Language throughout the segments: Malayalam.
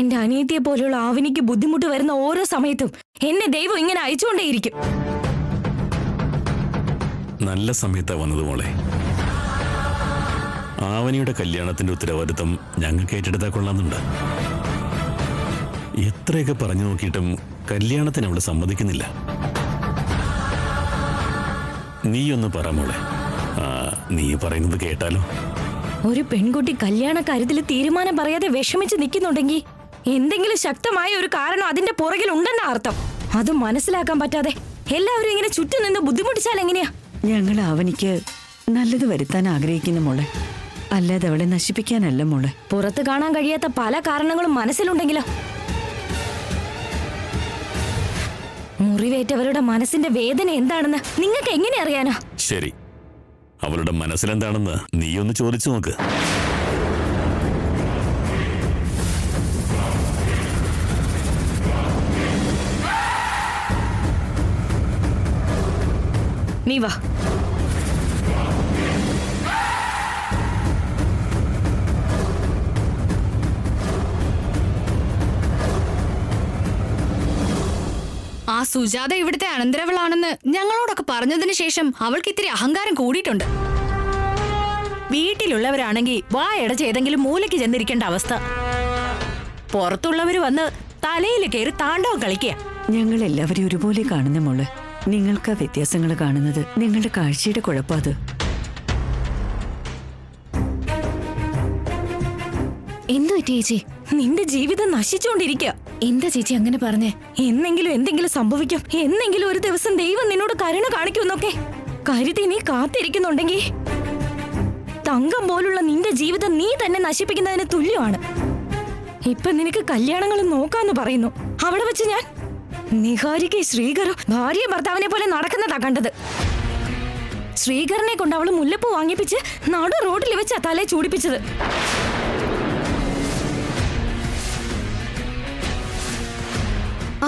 എന്റെ അനിയത്തിയെ പോലെയുള്ള ആവനിക്ക് ബുദ്ധിമുട്ട് വരുന്ന ഓരോ സമയത്തും എന്നെ ദൈവം ഇങ്ങനെ അയച്ചുകൊണ്ടേയിരിക്കും. നല്ല സമയത്താ വന്നത് മോളെ. ആവനിയുടെ കല്യാണത്തിന്റെ ഉത്തരവാദിത്തം ഞങ്ങൾക്ക് ഏറ്റെടുത്താൽ കൊള്ളാന്നുണ്ട്. എത്രയൊക്കെ പറഞ്ഞു നോക്കിയിട്ടും കല്യാണത്തിന് അവള് സമ്മതിക്കുന്നില്ല. നീയൊന്ന് പറ മോളെ. നീ പറയുന്നത് കേട്ടാലോ? ഒരു പെൺകുട്ടി കല്യാണ കാര്യത്തിൽ തീരുമാനം പറയാതെ വിഷമിച്ച് നിൽക്കുന്നുണ്ടെങ്കിൽ എന്തെങ്കിലും ശക്തമായ ഒരു കാരണം അതിന്റെ പുറകിൽ ഉണ്ടെന്ന അർത്ഥം. അത് മനസ്സിലാക്കാൻ പറ്റാതെ എല്ലാവരും ഇങ്ങനെ ചുറ്റും നിന്ന് ബുദ്ധിമുട്ടിച്ചാൽ എങ്ങനെയാ? ഞങ്ങൾ അവനിക്ക് നല്ലത് വരുത്താൻ ആഗ്രഹിക്കുന്ന മോളെ, അല്ലാതെ അവളെ നശിപ്പിക്കാനല്ല മോളെ. പുറത്ത് കാണാൻ കഴിയാത്ത പല കാരണങ്ങളും മനസ്സിലുണ്ടെങ്കിലോ? മുറിവേറ്റവരുടെ മനസ്സിന്റെ വേദന എന്താണെന്ന് നിങ്ങൾക്ക് എങ്ങനെ അറിയാനാ? ശരി, അവളുടെ മനസ്സിലെന്താണെന്ന് നീ ഒന്ന് ചോദിച്ചു നോക്ക്. നീ വാ. ആ സുജാത ഇവിടുത്തെ അനന്തരവളാണെന്ന് ഞങ്ങളോടൊക്കെ പറഞ്ഞതിന് ശേഷം അവൾക്ക് ഇത്തിരി അഹങ്കാരം കൂടിയിട്ടുണ്ട്. വീട്ടിലുള്ളവരാണെങ്കിൽ വായടച്ച് ഏതെങ്കിലും മൂലയ്ക്ക് ചെന്നിരിക്കേണ്ട അവസ്ഥ. പുറത്തുള്ളവര് വന്ന് തലയിൽ കയറി താണ്ഡവം കളിക്കുക. ഞങ്ങൾ എല്ലാവരും ഒരുപോലെ കാണുന്ന മോളെ. നിങ്ങൾക്ക് വ്യത്യാസങ്ങൾ കാണുന്നത് നിങ്ങളുടെ കാഴ്ചയുടെ കുഴപ്പം. അത് എന്തു പറ്റി ചേച്ചി? നിന്റെ ജീവിതം നശിച്ചുകൊണ്ടിരിക്കുക. എന്താ ചേച്ചി അങ്ങനെ പറഞ്ഞേ? എന്തെങ്കിലും സംഭവിക്കും, എന്നെങ്കിലും ഒരു ദിവസം ദൈവം നിന്നോട് കരുണ കാണിക്കുമെന്നൊക്കെ കരുതി നീ കാത്തിരിക്കുന്നുണ്ടെങ്കിൽ തങ്കം പോലുള്ള നിന്റെ ജീവിതം നീ തന്നെ നശിപ്പിക്കുന്നതിന് തുല്യമാണ്. ഇപ്പൊ നിനക്ക് കല്യാണങ്ങൾ നോക്കാന്ന് പറയുന്നു. അവിടെ വെച്ച് ഞാൻ നിഹാരിക്ക് ശ്രീകർ ഭാര്യ ഭർത്താവിനെ പോലെ നടക്കുന്നതാ കണ്ടത്. ശ്രീകറിനെ കൊണ്ട് അവള് മുല്ലപ്പൂ വാങ്ങിപ്പിച്ച് നടു റോഡിൽ വെച്ചാ തലേ ചൂടിപ്പിച്ചത്.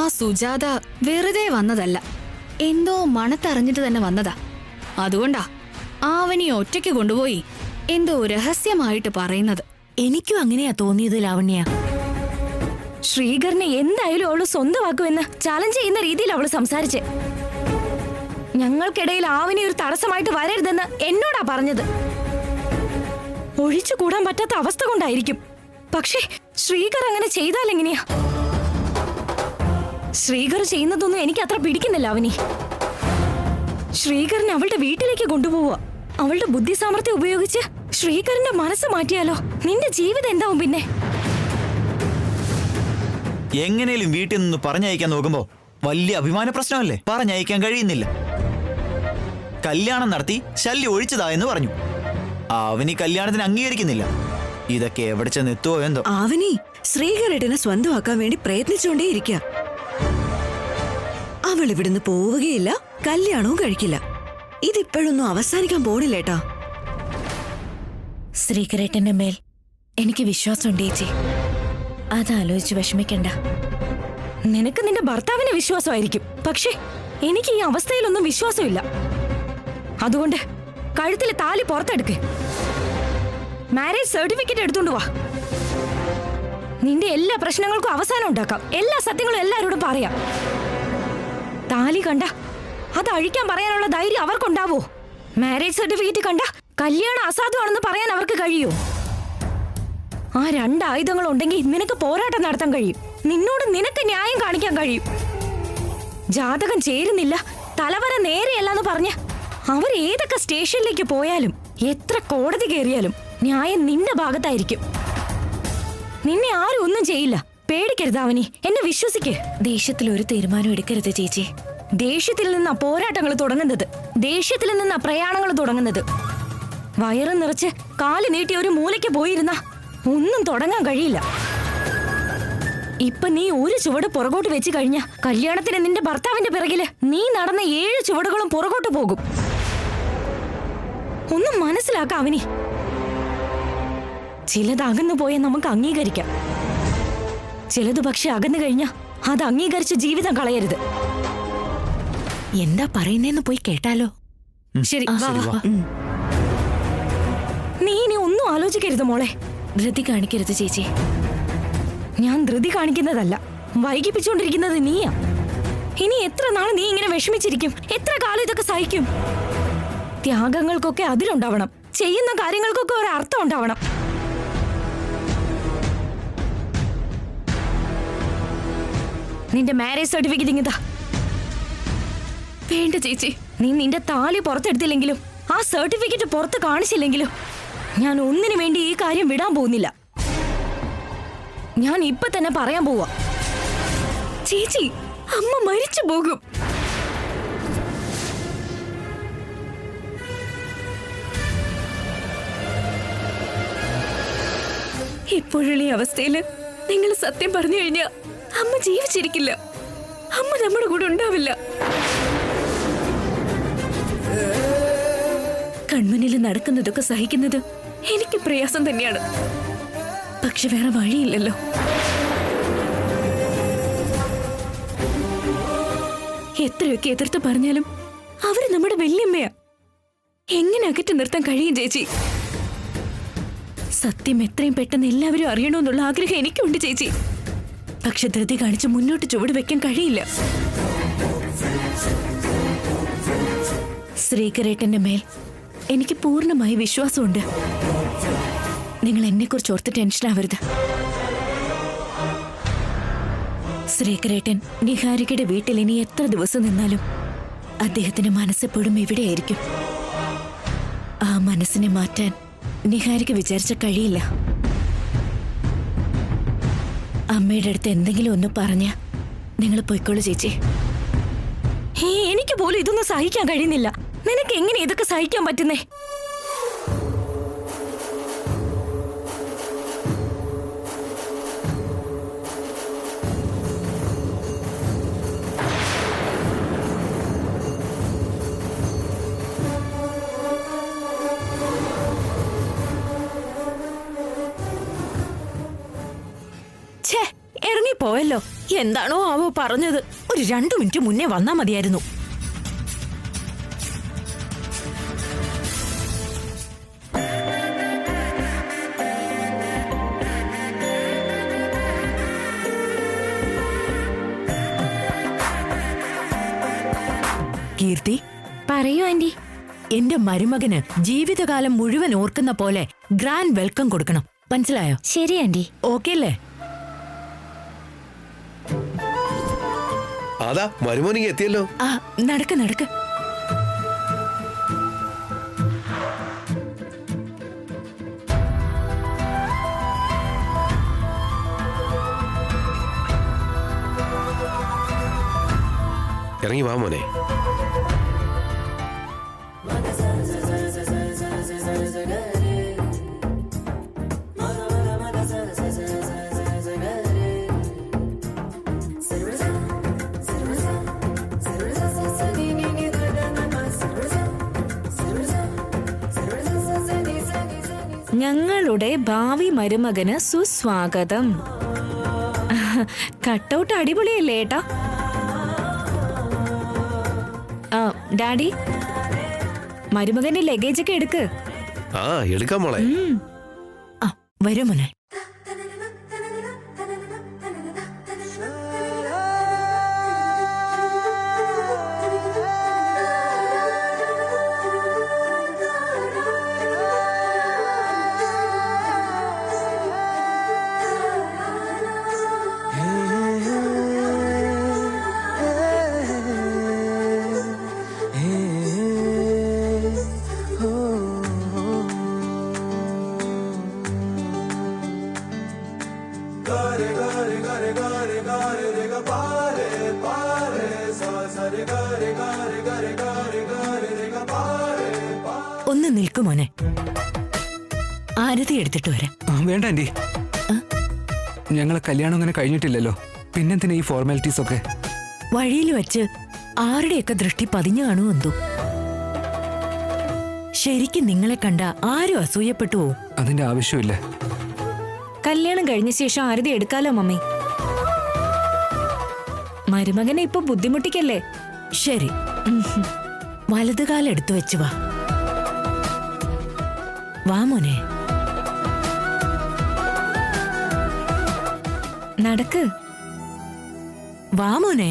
ആ സുജാത വെറുതെ വന്നതല്ല, എന്തോ മണത്തറിഞ്ഞിട്ട് തന്നെ വന്നതാ. അതുകൊണ്ടാ ആവനി ഒറ്റയ്ക്ക് കൊണ്ടുപോയി എന്തോ രഹസ്യമായിട്ട് പറയുന്നത്. എനിക്കും അങ്ങനെയാ തോന്നിയത് ലാവണ്യ. ശ്രീകറിനെ എന്തായാലും അവള് സ്വന്തമാക്കുമെന്ന് ചാലഞ്ച് ചെയ്യുന്ന രീതിയിൽ അവള് സംസാരിച്ചേ. ഞങ്ങൾക്കിടയിൽ ആവനി ഒരു തടസ്സമായിട്ട് വരരുതെന്ന് എന്നോടാ പറഞ്ഞത്. ഒഴിച്ചു കൂടാൻ പറ്റാത്ത അവസ്ഥ കൊണ്ടായിരിക്കും. പക്ഷേ ശ്രീകർ അങ്ങനെ ചെയ്താൽ എങ്ങനെയാ? ശ്രീകർ ചെയ്യുന്നതൊന്നും എനിക്ക് അത്ര പിടിക്കുന്നില്ല അവനി. ശ്രീകറിനെ അവളുടെ വീട്ടിലേക്ക് കൊണ്ടുപോവുക. അവളുടെ ബുദ്ധി സാമർത്ഥ്യം ഉപയോഗിച്ച് ശ്രീകറിന്റെ മനസ്സ് മാറ്റിയാലോ? നിന്റെ ജീവിതം എന്താവും പിന്നെ? എങ്ങനെയും വീട്ടിൽ നിന്ന് പറഞ്ഞയക്കാൻ നോക്കുമ്പോ വലിയ അഭിമാന പ്രശ്നമല്ലേ? പറഞ്ഞയക്കാൻ കഴിയുന്നില്ല. കല്യാണം നടത്തി ശല്യം ഒഴിച്ചതാ എന്ന് പറഞ്ഞു. അവനി കല്യാണത്തിന് അംഗീകരിക്കുന്നില്ല. ഇതൊക്കെ എവിടെ ചെന്നെത്തുവോ എന്തോ. അവനി ശ്രീകരേട്ടനെ സ്വന്തമാക്കാൻ വേണ്ടി പ്രയത്നിച്ചുകൊണ്ടേയിരിക്കുക. അവൾ ഇവിടുന്ന് പോവുകയില്ല, കല്യാണവും കഴിക്കില്ല. ഇതിപ്പോഴൊന്നും അവസാനിക്കാൻ പോണില്ലേട്ടാ. ശ്രീകരേട്ടന്റെ മേൽ എനിക്ക് വിശ്വാസമുണ്ട് ചേച്ചി. അതാലോചിച്ച് വിഷമിക്കണ്ട. നിനക്ക് നിന്റെ ഭർത്താവിന് വിശ്വാസമായിരിക്കും, പക്ഷേ എനിക്ക് ഈ അവസ്ഥയിലൊന്നും വിശ്വാസമില്ല. അതുകൊണ്ട് കഴുത്തിൽ താലി പുറത്തെടുക്ക്. മാരേജ് സർട്ടിഫിക്കറ്റ് എടുത്തോണ്ട് വാ. നിന്റെ എല്ലാ പ്രശ്നങ്ങൾക്കും അവസാനം ഉണ്ടാക്കാം. എല്ലാ സത്യങ്ങളും എല്ലാവരോടും പറയാം. താലി കണ്ട അത് അഴിക്കാൻ പറയാനുള്ള ധൈര്യം അവർക്കുണ്ടാവോ? മാരേജ് സർട്ടിഫിക്കറ്റ് കണ്ട കല്യാണം അസാധുവാണെന്ന് പറയാൻ അവർക്ക് കഴിയോ? ആ രണ്ട് ആയുധങ്ങൾ ഉണ്ടെങ്കിൽ നിനക്ക് പോരാട്ടം നടത്താൻ കഴിയും. നിനക്ക് ന്യായം കാണിക്കാൻ കഴിയും. ജാതകം ചേരുന്നില്ല, തലവര നേരെയല്ലെന്ന് പറഞ്ഞ് അവർ ഏതൊക്കെ സ്റ്റേഷനിലേക്ക് പോയാലും എത്ര കോടതി കയറിയാലും ന്യായം നിന്റെ ഭാഗത്തായിരിക്കും. നിന്നെ ആരും ഒന്നും ചെയ്യില്ല. പേടിക്കരുത് അവനി, എന്നെ വിശ്വസിക്ക്. ദേഷ്യത്തിൽ ഒരു തീരുമാനം എടുക്കരുത് ചേച്ചി. ദേഷ്യത്തിൽ നിന്നാ പോരാട്ടങ്ങൾ തുടങ്ങുന്നത്. ദേഷ്യത്തിൽ നിന്നാ പ്രയാണങ്ങൾ തുടങ്ങുന്നത്. വയറ് നിറച്ച് കാല് നീട്ടി ഒരു മൂലയ്ക്ക് പോയിരുന്ന ഒന്നും തുടങ്ങാൻ കഴിയില്ല. ഇപ്പൊ നീ ഒരു ചുവട് പുറകോട്ട് വെച്ച് കഴിഞ്ഞ കല്യാണത്തിന് നിന്റെ ഭർത്താവിന്റെ പിറകില് നീ നടന്ന 7 ചുവടുകളും പുറകോട്ട് പോകും. ഒന്നും മനസ്സിലാക്ക അവനി. ചിലത് അകന്നു പോയ നമുക്ക് അംഗീകരിക്കാം. ചിലത് പക്ഷെ അകന്നു കഴിഞ്ഞ അത് അംഗീകരിച്ച് ജീവിതം കളയരുത്. എന്താ പറയുന്നേന്ന് പോയി കേട്ടാലോ? ശരി, നീ ഇനി ഒന്നും ആലോചിക്കരുത് മോളെ. ധൃതി കാണിക്കരുത് ചേച്ചി. ഞാൻ ധൃതി കാണിക്കുന്നതല്ല, വൈകിപ്പിച്ചുകൊണ്ടിരിക്കുന്നത് നീയാ. ഇനി എത്ര നാൾ നീ ഇങ്ങനെ വിഷമിച്ചിരിക്കും? എത്ര കാലം ഇതൊക്കെ സഹിക്കും? ത്യാഗങ്ങൾക്കൊക്കെ അതിലുണ്ടാവണം, ചെയ്യുന്ന കാര്യങ്ങൾക്കൊക്കെ ഒരു അർത്ഥം ഉണ്ടാവണം. നിന്റെ മാരേജ് സർട്ടിഫിക്കറ്റ് ഇങ്ങതാ. വേണ്ട ചേച്ചി, നീ നിന്റെ താലി പുറത്തെടുത്തില്ലെങ്കിലും ആ സർട്ടിഫിക്കറ്റ് പുറത്ത് കാണിച്ചില്ലെങ്കിലും ഞാൻ ഒന്നിനു വേണ്ടി ഈ കാര്യം വിടാൻ പോകുന്നില്ല. ഞാൻ ഇപ്പൊ തന്നെ പറയാൻ പോവാ. ചേച്ചി, അമ്മ മരിച്ചു പോകും. ഇപ്പോഴുള്ള ഈ അവസ്ഥയില് നിങ്ങൾ സത്യം പറഞ്ഞു കഴിഞ്ഞാൽ അമ്മ ജീവിച്ചിരിക്കില്ല. അമ്മ നമ്മുടെ കൂടെ ഉണ്ടാവില്ല. കൺമുന്നിൽ നടക്കുന്നതൊക്കെ സഹിക്കുന്നത് എനിക്ക് പ്രയാസം തന്നെയാണ്. പക്ഷെ വേറെ വഴിയില്ലല്ലോ. എത്രയൊക്കെ എതിർത്ത് പറഞ്ഞാലും അവര് നമ്മുടെ വല്യമ്മയാ. എങ്ങനെ അകറ്റി നിർത്താൻ കഴിയും ചേച്ചി? സത്യം എത്രയും പെട്ടെന്ന് എല്ലാവരും അറിയണമെന്നുള്ള ആഗ്രഹം എനിക്കുണ്ട് ചേച്ചി. പക്ഷെ ധൃതി കാണിച്ച് മുന്നോട്ട് ചുവട് വെക്കാൻ കഴിയില്ല. ശ്രീകരേട്ടന്റെ മേൽ എനിക്ക് പൂർണ്ണമായി വിശ്വാസമുണ്ട്. നിങ്ങൾ എന്നെക്കുറിച്ച് ഓർത്ത് ടെൻഷനാവരുത്. ശ്രീകരേട്ടൻ നിഹാരികയുടെ വീട്ടിൽ ഇനി എത്ര ദിവസം നിന്നാലും അദ്ദേഹത്തിന്റെ മനസ്സെപ്പോഴും ഇവിടെയായിരിക്കും. ആ മനസ്സിനെ മാറ്റാൻ നിഹാരിക വിചാരിച്ച കഴിയില്ല. അമ്മയുടെ അടുത്ത് എന്തെങ്കിലും ഒന്ന് പറഞ്ഞ നിങ്ങൾ പൊയ്ക്കോളൂ ചേച്ചി. എനിക്ക് പോലും ഇതൊന്നും സഹിക്കാൻ കഴിയുന്നില്ല. നിനക്ക് എങ്ങനെ ഇതൊക്കെ സഹിക്കാൻ പറ്റുന്നേ? ഇറങ്ങിപ്പോയല്ലോ. എന്താണോ ആവോ പറഞ്ഞത്. ഒരു 2 മിനിറ്റ് മുന്നേ വന്നാ മതിയായിരുന്നു. കീർത്തി, പറയൂ ആന്റി. എന്റെ മരുമകന് ജീവിതകാലം മുഴുവൻ ഓർക്കുന്ന പോലെ ഗ്രാൻഡ് വെൽക്കം കൊടുക്കണം. മനസ്സിലായോ? ശരി ആന്റി. ഓക്കെ അല്ലേ? അതാ മരുമോനിങ് എത്തിയല്ലോ. ആ, നടക്ക് നടക്ക്. ഇറങ്ങി വാ മോനെ. ഞങ്ങളുടെ ഭാവി മരുമകന് സുസ്വാഗതം. കട്ടൗട്ട് അടിപൊളിയല്ലേ ഏട്ടാ? ഡാഡി, മരുമകന്റെ ലഗേജ് ഒക്കെ എടുക്ക്. ആ, എടുക്കാം മോളെ. ആ, വരൂ മോനെ. ഒന്ന് നിൽക്കു മോനെ. ആരതി എടുത്തിട്ട് വരാം. വേണ്ട ആന്റി, ഞങ്ങളെ കല്യാണം അങ്ങനെ കഴിഞ്ഞിട്ടില്ലല്ലോ. പിന്നെന്തിനാ ഈ ഫോർമാലിറ്റീസ് ഒക്കെ? വഴിയിൽ വെച്ച് ആരുടെയൊക്കെ ദൃഷ്ടി പതിഞ്ഞു കാണൂ എന്തോ. ശരിക്കും നിങ്ങളെ കണ്ട ആരും അസൂയപ്പെട്ടു പോവും. അതിന്റെ ആവശ്യമില്ല. കല്യാണം കഴിഞ്ഞ ശേഷം ആരതി എടുക്കാലോ മമ്മി. മരുമകനെ ഇപ്പൊ ബുദ്ധിമുട്ടിക്കല്ലേ? ശരി, വലതുകാലം എടുത്തു വെച്ച് വാ. വാ മോനെ. നടക്ക്. വാ മോനെ.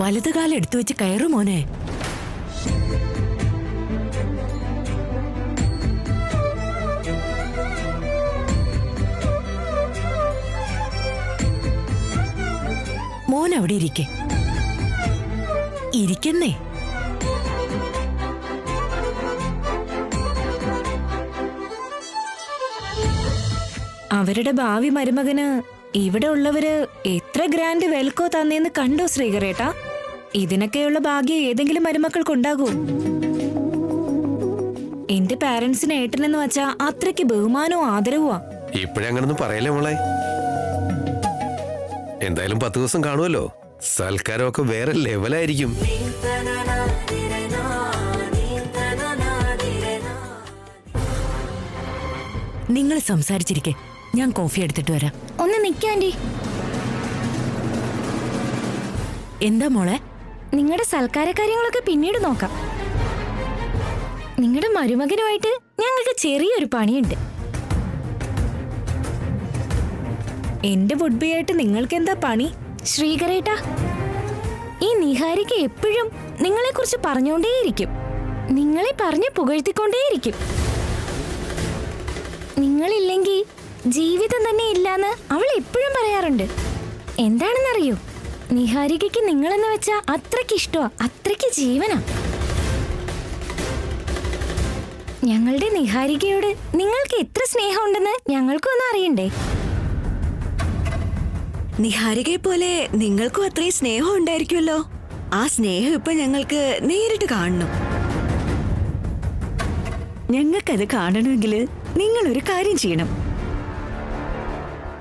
വലതുകാലം എടുത്തു വെച്ച് കയറു മോനെ. മോൻ അവിടെ ഇരിക്കുന്നേ. അവരുടെ ഭാവി മരുമകന് ഇവിടെ ഉള്ളവര് എത്ര ഗ്രാൻഡ് വെൽക്കോ തന്നേന്ന് കണ്ടോ ശ്രീകരേട്ടാ? ഇതിനൊക്കെയുള്ള ഭാഗ്യം ഏതെങ്കിലും മരുമക്കൾക്കുണ്ടാകൂ? എന്റെ പാരന്റ്സിന് ഏട്ടനെന്ന് വെച്ചാ അത്രയ്ക്ക് ബഹുമാനവും ആദരവുമാ. ഇപ്പോഴങ്ങനൊന്നും പറയല്ലേ മോളെ. എന്തായാലും 10 ദിവസം കാണുമല്ലോ. സൽക്കാരമൊക്കെ വേറെ ലെവലായിരിക്കും. നിങ്ങൾ സംസാരിച്ചിരിക്കെ, ഞാൻ കോഫി എടുത്തിട്ട് വരാം. ഒന്ന് നിക്കാൻഡി. എന്താ മോളെ? നിങ്ങളുടെ സൽക്കാര കാര്യങ്ങളൊക്കെ പിന്നീട് നോക്കാം. നിങ്ങളുടെ മരുമകനുമായിട്ട് ഞങ്ങൾക്ക് ചെറിയൊരു പണിയുണ്ട്. എന്റെ വുഡ്ബിയായിട്ട് നിങ്ങൾക്ക് എന്താ പണി ശ്രീകരേട്ടാ? ഈ നിഹാരിക്ക് എപ്പോഴും നിങ്ങളെ കുറിച്ച് പറഞ്ഞുകൊണ്ടേയിരിക്കും, നിങ്ങളെ പറഞ്ഞ് പുകഴ്ത്തിക്കൊണ്ടേയിരിക്കും. നിങ്ങളില്ലെങ്കിൽ ജീവിതം തന്നെ ഇല്ലാന്ന് അവൾ എപ്പോഴും പറയാറുണ്ട്. എന്താണെന്നറിയോ, നിഹാരികയ്ക്ക് നിങ്ങളെന്ന് വെച്ചാ അത്രയ്ക്ക് ഇഷ്ടമാ, അത്രയ്ക്ക് ജീവനാ. ഞങ്ങളുടെ നിഹാരികയോട് നിങ്ങൾക്ക് എത്ര സ്നേഹമുണ്ടെന്ന് ഞങ്ങൾക്കൊന്നും അറിയണ്ടേ? നിഹാരികയെ പോലെ നിങ്ങൾക്കും അത്രയും സ്നേഹം ഉണ്ടായിരിക്കുമല്ലോ. ആ സ്നേഹം ഇപ്പൊ ഞങ്ങൾക്ക് നേരിട്ട് കാണണം. ഞങ്ങൾക്കത് കാണണമെങ്കിൽ നിങ്ങൾ ഒരു കാര്യം ചെയ്യണം.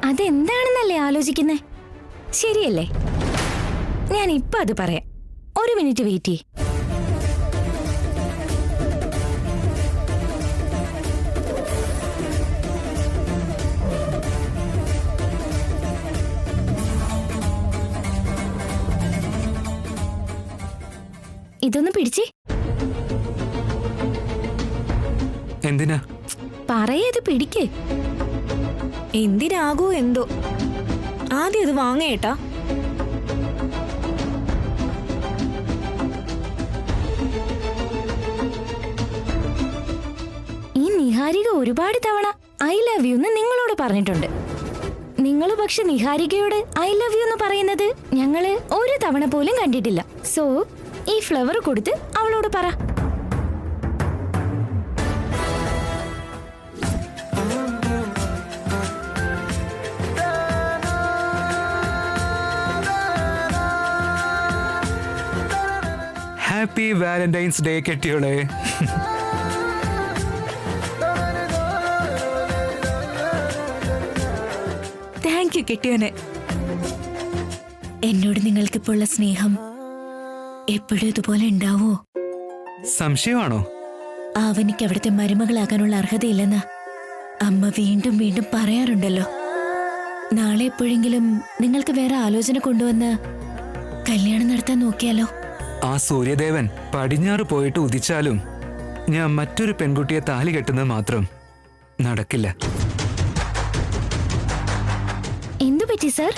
അതെന്താണെന്നല്ലേ ആലോചിക്കുന്നേ? ശരിയല്ലേ? ഞാൻ ഇപ്പൊ അത് പറയാം. ഒരു മിനിറ്റ് വെയിറ്റ് ചെയ്യ്. ഇതൊന്ന് പിടിച്ചേ. എന്തിനാ? പറയത് പിടിക്ക്. എന്തിനാകൂ എന്തോ. ആദ്യം ഇത് വാങ്ങേട്ടാ. ഈ നിഹാരിക ഒരുപാട് തവണ ഐ ലവ് യു എന്ന് നിങ്ങളോട് പറഞ്ഞിട്ടുണ്ട്. നിങ്ങൾ പക്ഷെ നിഹാരികയോട് ഐ ലവ് യു എന്ന് പറയുന്നത് ഞങ്ങള് ഒരു തവണ പോലും കണ്ടിട്ടില്ല. സോ ഈ ഫ്ലവർ കൊടുത്ത് അവളോട് പറ. ഹാപ്പി വാലന്റൈൻസ് ഡേ കെട്ടിയോളെ. താങ്ക് യു കെട്ടിയോനെ. എന്നോട് നിങ്ങൾക്കിപ്പോൾ ഉള്ള സ്നേഹം എപ്പോഴും ഇതുപോലെ ഉണ്ടാവോ? സംശയമാണോ? അവനിക്ക് അവിടുത്തെ മരുമകളാകാനുള്ള അർഹതയില്ലെന്ന് അമ്മ വീണ്ടും വീണ്ടും പറയാറുണ്ടല്ലോ. നാളെ എപ്പോഴെങ്കിലും നിങ്ങൾക്ക് വേറെ ആലോചന കൊണ്ടുവന്ന് കല്യാണം നടത്താൻ നോക്കിയാലോ? ആ സൂര്യദേവൻ പടിഞ്ഞാറ് പോയിട്ട് ഉദിച്ചാലും ഞാൻ മറ്റൊരു പെൺകുട്ടിയെ താലി കെട്ടുന്നത് മാത്രം നടക്കില്ല. എന്തു പറ്റി സർ?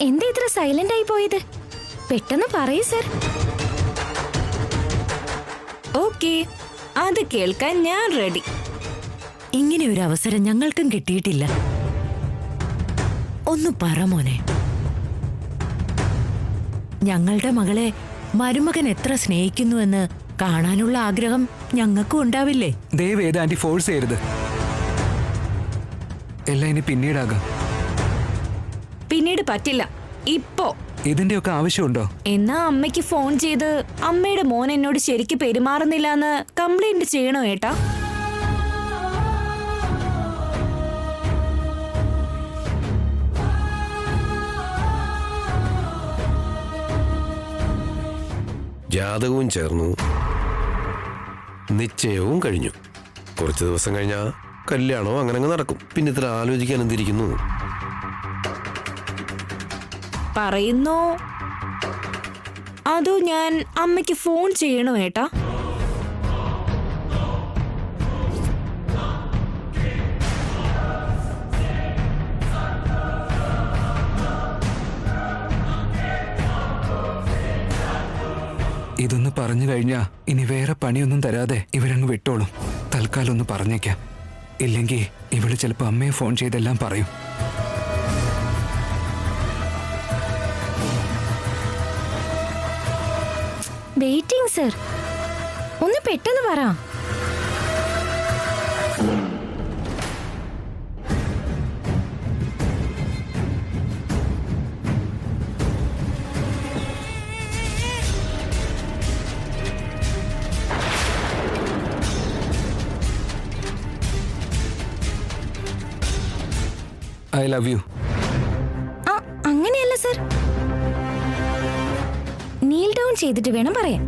എന്താ ഇത്ര സൈലന്റ് ആയി പോയത്? പെട്ടെന്ന് പറയൂ സർ. ഓക്കേ, അത് കേൾക്കാൻ ഞാൻ റെഡി. ഇങ്ങനെ ഒരു അവസരം ഞങ്ങൾക്കും കിട്ടിയിട്ടില്ല. ഒന്ന് പറ മോനെ. ഞങ്ങളുടെ മകളെ മരുമകൻ എത്ര സ്നേഹിക്കുന്നുവെന്ന് കാണാനുള്ള ആഗ്രഹം ഞങ്ങൾക്കും ഉണ്ടാവില്ലേ? ദയവേത് ആന്റി ഫോഴ്സ് ചെയ്യരുത്. എല്ലാം ഇനി പിന്നീടാകാം. പിന്നീട് പറ്റില്ല, ഇപ്പോ. ഇതിന്റെയൊക്കെ ആവശ്യമുണ്ടോ? എന്നാ അമ്മയ്ക്ക് ഫോൺ ചെയ്ത് അമ്മയുടെ മോൻ എന്നോട് ശരിക്ക് പെരുമാറുന്നില്ല എന്ന് കംപ്ലൈന്റ് ചെയ്യണോ ഏട്ടാ? ജാതകവും ചേർന്നു, നിശ്ചയവും കഴിഞ്ഞു. കുറച്ച് ദിവസം കഴിഞ്ഞാ കല്യാണവും അങ്ങനെ നടക്കും. പിന്നെ ഇത്ര ആലോചിക്കാൻ എന്തിരിക്കുന്നു? പറയുന്നോ അതോ ഞാൻ അമ്മയ്ക്ക് ഫോൺ ചെയ്യണോ ഏട്ടാ? ഇതൊന്ന് പറഞ്ഞു കഴിഞ്ഞാ ഇനി വേറെ പണിയൊന്നും തരാതെ ഇവരങ്ങ് വിട്ടോളും. തൽക്കാലം ഒന്ന് പറഞ്ഞേക്കാം. ഇല്ലെങ്കിൽ ഇവള് ചിലപ്പോ അമ്മയെ ഫോൺ ചെയ്തെല്ലാം പറയും. വെയിറ്റിംഗ് സർ, ഒന്ന് പെട്ടെന്ന് പറ. I love U. അങ്ങനെയല്ല സർ, നീൽ ഡൗൺ ചെയ്തിട്ട് വേണം പറയാൻ.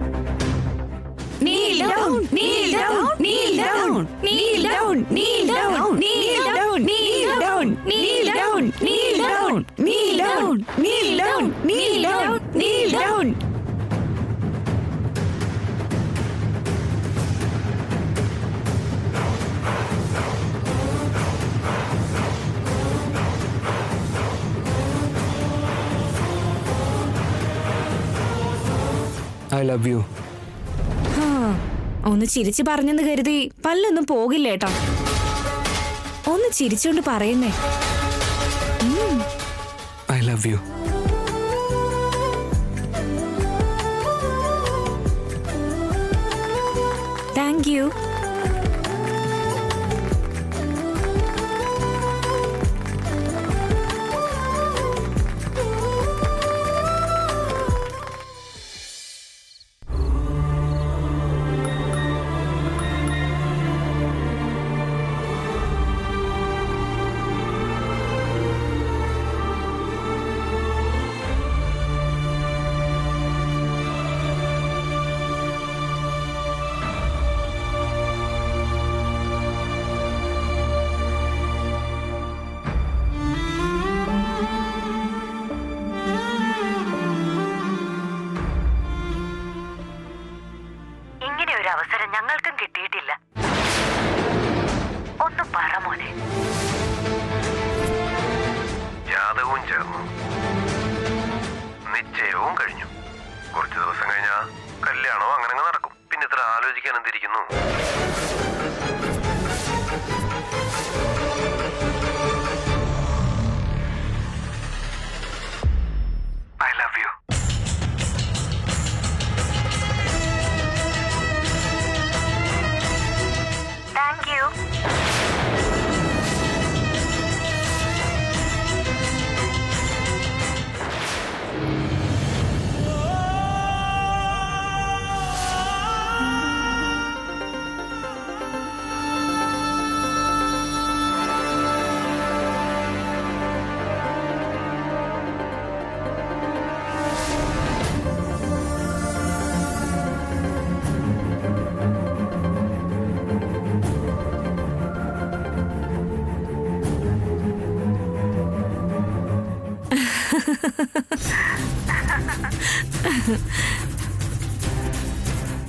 Kneel down, kneel down, kneel down, kneel down, kneel down, kneel down, kneel down, kneel down, kneel down, kneel down, kneel down, kneel down, kneel down. I love U. ഒന്ന് ചിരിച്ചു പറഞ്ഞെന്ന് കരുതി പല്ലൊന്നും പോകില്ലേട്ടാ. ഒന്ന് ചിരിച്ചോണ്ട് പറയുന്നേ. I love you. Thank U. അവസരം ഞങ്ങൾക്കും കിട്ടിയിട്ടില്ല. ഒന്ന് പറ മോനെ. ജാതകവും ചേർന്നു, നിശ്ചയവും കഴിഞ്ഞു. കുറച്ച് ദിവസം കഴിഞ്ഞാ കല്യാണവും അങ്ങനെ നടക്കും. പിന്നെ ഇത്ര ആലോചിക്കാൻ എന്തിരിക്കുന്നു? I love you. Thank you.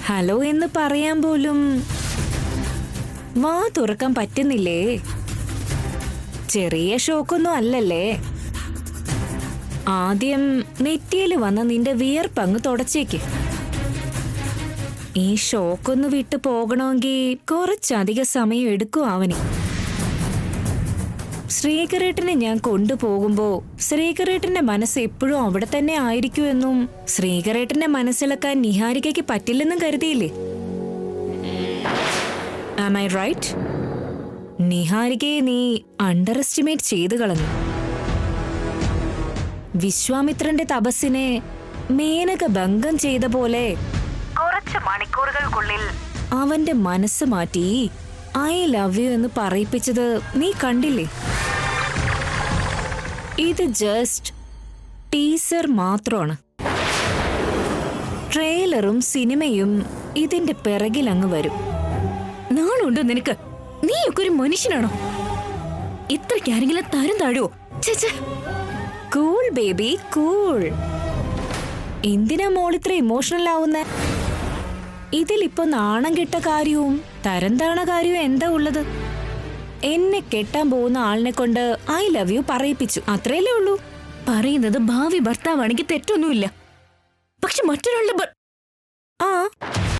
Hello എന്ന് പറയാൻ പോലും വാ തുറക്കാൻ പറ്റുന്നില്ലേ? ചെറിയ ഷോക്കൊന്നും അല്ലല്ലേ. ആദ്യം നെറ്റിയിൽ വന്ന നിന്റെ വിയർപ്പങ്ങ് തുടച്ചേക്ക്. ഈ ഷോക്കൊന്ന് വിട്ടു പോകണമെങ്കിൽ കുറച്ചധികം സമയം എടുക്കും അവന്. ശ്രീകരേട്ടനെ ഞാൻ കൊണ്ടുപോകുമ്പോ ശ്രീകരേട്ടന്റെ മനസ്സ് എപ്പോഴും അവിടെ തന്നെ ആയിരിക്കുമെന്നും ശ്രീകരേട്ടന്റെ മനസ്സിളക്കാൻ നിഹാരികയ്ക്ക് പറ്റില്ലെന്നും കരുതിയില്ലേ? Am I right? നിഹാരികയെ നീ അണ്ടർ എസ്റ്റിമേറ്റ് ചെയ്തു കളഞ്ഞു. വിശ്വാമിത്രന്റെ തപസ്സിനെ മേനക ഭംഗം ചെയ്ത പോലെ കുറച്ച് മണിക്കൂറുകൾക്കുള്ളിൽ അവന്റെ മനസ്സ് മാറ്റി ഐ ലവ് യു എന്ന് പറയിപ്പിച്ചത് നീ കണ്ടില്ലേ? ഇത് ജസ്റ്റ് ടീസർ മാത്രമാണ്. ട്രെയിലറും സിനിമയും ഇതിന്റെ പിറകിൽ അങ്ങ് വരും. നാളുണ്ടോ നിനക്ക്? നീയൊക്കെ ഒരു മനുഷ്യനാണോ? ഇത്രയ്ക്ക് ആരെങ്കിലും തരം താഴുവോ? ചേച്ചേ, കൂൾ ബേബി കൂൾ. എന്തിനാ മോളിത്ര ഇമോഷണൽ ആവുന്നേ? ഇതിലിപ്പോ നാണം കെട്ട കാര്യവും തരം താണ കാര്യവും എന്താ ഉള്ളത്? എന്നെ കെട്ടാൻ പോകുന്ന ആളിനെ കൊണ്ട് ഐ ലവ് യു പറയിപ്പിച്ചു, അത്രയല്ലേ ഉള്ളൂ. പറയുന്നത് ഭാവി ഭർത്താവാണെങ്കിൽ തെറ്റൊന്നുമില്ല. പക്ഷെ മറ്റൊരാളുടെ ആ